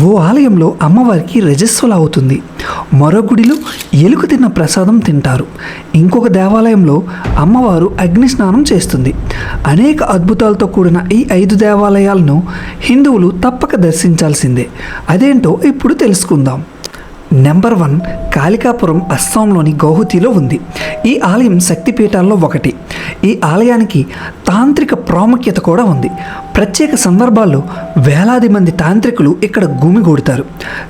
ఓ ఆలయంలో అమ్మవారికి రజస్వల అవుతుంది, మరో గుడిలో ఎలుక తిన్న ప్రసాదం తింటారు, ఇంకొక దేవాలయంలో అమ్మవారు అగ్ని స్నానం చేస్తుంది. అనేక అద్భుతాలతో కూడిన ఈ 5 దేవాలయాలను హిందువులు తప్పక దర్శించాల్సిందే. అదేంటో ఇప్పుడు తెలుసుకుందాం. నెంబర్ 1, కాళికాపురం అస్సాంలోని గౌహతిలో ఉంది. ఈ ఆలయం శక్తిపీఠాల్లో ఒకటి. ఈ ఆలయానికి తాంత్రిక ప్రాముఖ్యత కూడా ఉంది. ప్రత్యేక సందర్భాల్లో వేలాది మంది తాంత్రికులు ఇక్కడ గుమిగూడతారు.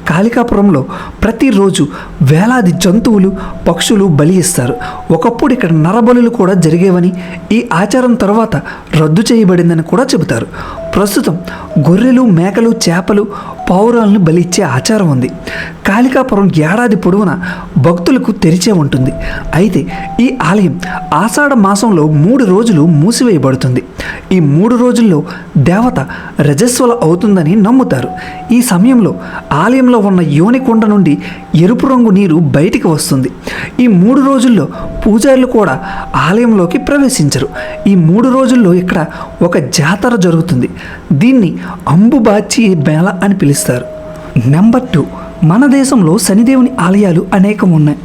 కాళికాపురంలో ప్రతిరోజు వేలాది జంతువులు, పక్షులు బలి ఇస్తారు. ఒకప్పుడు ఇక్కడ నరబలులు కూడా జరిగేవని, ఈ ఆచారం తర్వాత రద్దు చేయబడిందని కూడా చెబుతారు. ప్రస్తుతం గొర్రెలు, మేకలు, చేపలు, పావురాలను బలి ఇచ్చే ఆచారం ఉంది. కాళికాపురం ఏడాది పొడవునా భక్తులకు తెరిచే ఉంటుంది. అయితే ఈ ఆలయం ఆషాఢ మాసంలో 3 రోజులు మూసివేయబడుతుంది. ఈ 3 రోజుల్లో దేవత రజస్వల అవుతుందని నమ్ముతారు. ఈ సమయంలో ఆలయంలో ఉన్న యోనికొండ నుండి ఎరుపు రంగు నీరు బయటికి వస్తుంది. ఈ 3 రోజుల్లో పూజారులు కూడా ఆలయంలోకి ప్రవేశించరు. ఈ 3 రోజుల్లో ఇక్కడ ఒక జాతర జరుగుతుంది. దీన్ని అంబుబాచి మేళ అని పిలుస్తారు. నెంబర్ 2, మన దేశంలో శనిదేవుని ఆలయాలు అనేకం ఉన్నాయి.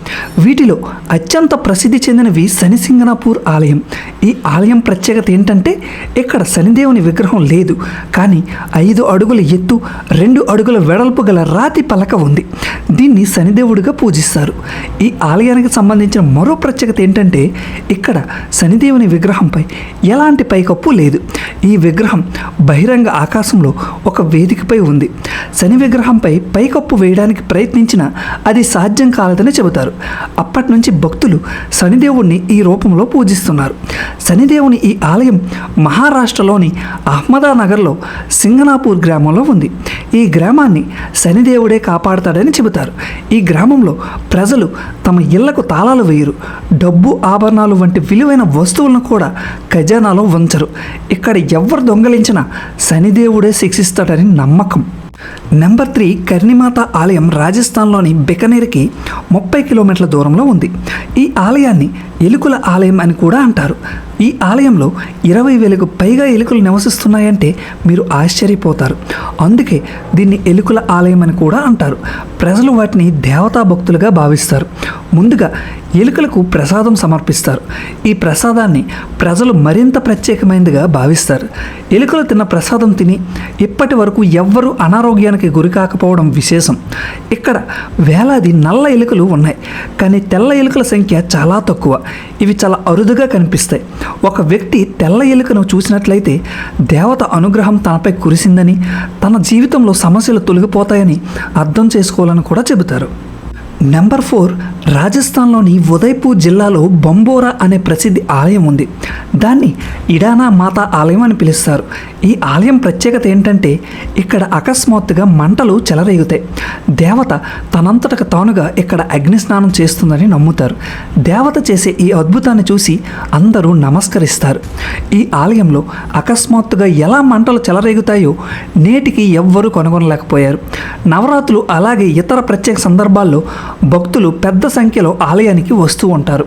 వీటిలో అత్యంత ప్రసిద్ధి చెందినవి శనిసింగనాపూర్ ఆలయం. ఈ ఆలయం ప్రత్యేకత ఏంటంటే ఇక్కడ శనిదేవుని విగ్రహం లేదు, కానీ 5 అడుగుల ఎత్తు, 2 అడుగుల వెడల్పు గల రాతి పలక ఉంది. దీన్ని శనిదేవుడిగా పూజిస్తారు. ఈ ఆలయానికి సంబంధించిన మరో ప్రత్యేకత ఏంటంటే ఇక్కడ శనిదేవుని విగ్రహంపై ఎలాంటి పైకప్పు లేదు. ఈ విగ్రహం బహిరంగ ఆకాశంలో ఒక వేదికపై ఉంది. శని విగ్రహంపై పైకప్పు వేయడానికి ప్రయత్నించినా అది సాధ్యం కాలేదని చెబుతారు. అప్పటి నుంచి భక్తులు శనిదేవుణ్ణి ఈ రూపంలో పూజిస్తున్నారు. శనిదేవుని ఈ ఆలయం మహారాష్ట్రలోని అహ్మదానగర్లో సింగనాపూర్ గ్రామంలో ఉంది. ఈ గ్రామాన్ని శనిదేవుడే కాపాడతాడని చెబుతారు. ఈ గ్రామంలో ప్రజలు తమ ఇళ్లకు తాళాలు వేయరు. డబ్బు, ఆభరణాలు వంటి విలువైన వస్తువులను కూడా ఖజానాలో ఉంచరు. ఇక్కడ ఎవరు దొంగలించినా శనిదేవుడే శిక్షిస్తాడని నమ్మకం. నెంబర్ 3, కర్ణిమాత ఆలయం రాజస్థాన్లోని బికనేర్కి 30 కిలోమీటర్ల దూరంలో ఉంది. ఈ ఆలయాన్ని ఎలుకల ఆలయం అని కూడా అంటారు. ఈ ఆలయంలో 20,000కు పైగా ఎలుకలు నివసిస్తున్నాయంటే మీరు ఆశ్చర్యపోతారు. అందుకే దీన్ని ఎలుకల ఆలయం అని కూడా అంటారు. ప్రజలు వాటిని దేవతా భక్తులుగా భావిస్తారు. ముందుగా ఎలుకలకు ప్రసాదం సమర్పిస్తారు. ఈ ప్రసాదాన్ని ప్రజలు మరింత ప్రత్యేకమైనదిగా భావిస్తారు. ఎలుకలు తిన్న ప్రసాదం తిని ఇప్పటి వరకు ఎవ్వరూ అనారోగ్యానికి గురి కాకపోవడం విశేషం. ఇక్కడ వేలాది నల్ల ఎలుకలు ఉన్నాయి, కానీ తెల్ల ఎలుకల సంఖ్య చాలా తక్కువ. ఇవి చాలా అరుదుగా కనిపిస్తాయి. ఒక వ్యక్తి తెల్ల ఎలుకను చూసినట్లయితే దేవత అనుగ్రహం తనపై కురిసిందని, తన జీవితంలో సమస్యలు తొలగిపోతాయని అర్థం చేసుకోవాలని కూడా చెబుతారు. నెంబర్ 4, రాజస్థాన్లోని ఉదయ్పూర్ జిల్లాలో బంబోరా అనే ప్రసిద్ధి ఆలయం ఉంది. దాన్ని ఇడానా మాతా ఆలయం అని పిలుస్తారు. ఈ ఆలయం ప్రత్యేకత ఏంటంటే ఇక్కడ అకస్మాత్తుగా మంటలు చెలరేగుతాయి. దేవత తనంతటకు తానుగా ఇక్కడ అగ్ని స్నానం చేస్తుందని నమ్ముతారు. దేవత చేసే ఈ అద్భుతాన్ని చూసి అందరూ నమస్కరిస్తారు. ఈ ఆలయంలో అకస్మాత్తుగా ఎలా మంటలు చెలరేగుతాయో నేటికి ఎవ్వరూ కనుగొనలేకపోయారు. నవరాత్రులు అలాగే ఇతర ప్రత్యేక సందర్భాల్లో భక్తులు పెద్ద సంఖ్యలో ఆలయానికి వస్తూ ఉంటారు.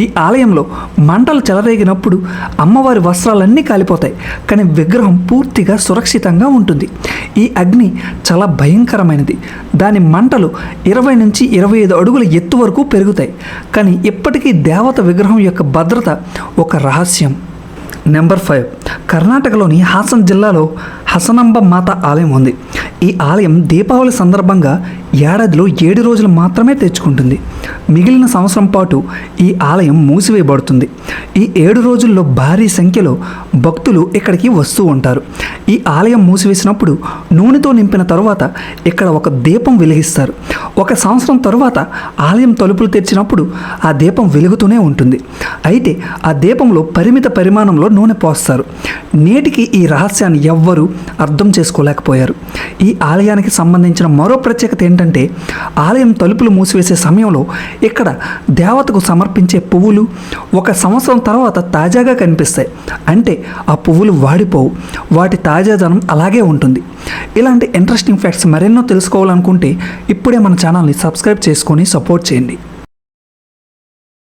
ఈ ఆలయంలో మంటలు చెలరేగినప్పుడు అమ్మవారి వస్త్రాలన్నీ కాలిపోతాయి, కానీ విగ్రహం పూర్తిగా సురక్షితంగా ఉంటుంది. ఈ అగ్ని చాలా భయంకరమైనది. దాని మంటలు 20 నుంచి 25 అడుగుల ఎత్తు వరకు పెరుగుతాయి. కానీ ఇప్పటికీ దేవత విగ్రహం యొక్క భద్రత ఒక రహస్యం. నెంబర్ 5, కర్ణాటకలోని హాసన్ జిల్లాలో హసనాంబ మాత ఆలయం ఉంది. ఈ ఆలయం దీపావళి సందర్భంగా ఏడాదిలో 7 రోజులు మాత్రమే తెచ్చుకుంటుంది. మిగిలిన సంవత్సరం పాటు ఈ ఆలయం మూసివేయబడుతుంది. ఈ 7 రోజుల్లో భారీ సంఖ్యలో భక్తులు ఇక్కడికి వస్తూ ఉంటారు. ఈ ఆలయం మూసివేసినప్పుడు నూనెతో నింపిన తరువాత ఇక్కడ ఒక దీపం వెలిగిస్తారు. 1 సంవత్సరం తరువాత ఆలయం తలుపులు తెరిచినప్పుడు ఆ దీపం వెలుగుతూనే ఉంటుంది. అయితే ఆ దీపంలో పరిమిత పరిమాణంలో నూనె పోస్తారు. నేటికి ఈ రహస్యాన్ని ఎవ్వరూ అర్థం చేసుకోలేకపోయారు. ఈ ఆలయానికి సంబంధించిన మరో ప్రత్యేకత ఏంటంటే ఆలయం తలుపులు మూసివేసే సమయంలో ఇక్కడ దేవతకు సమర్పించే పువ్వులు 1 సంవత్సరం తర్వాత తాజాగా కనిపిస్తాయి. అంటే ఆ పువ్వులు వాడిపోవు, వాటి తాజాదనం అలాగే ఉంటుంది. ఇలాంటి ఇంట్రెస్టింగ్ ఫ్యాక్ట్స్ మరెన్నో తెలుసుకోవాలనుకుంటే ఇప్పుడే మన ఛానల్ని సబ్స్క్రైబ్ చేసుకొని సపోర్ట్ చేయండి.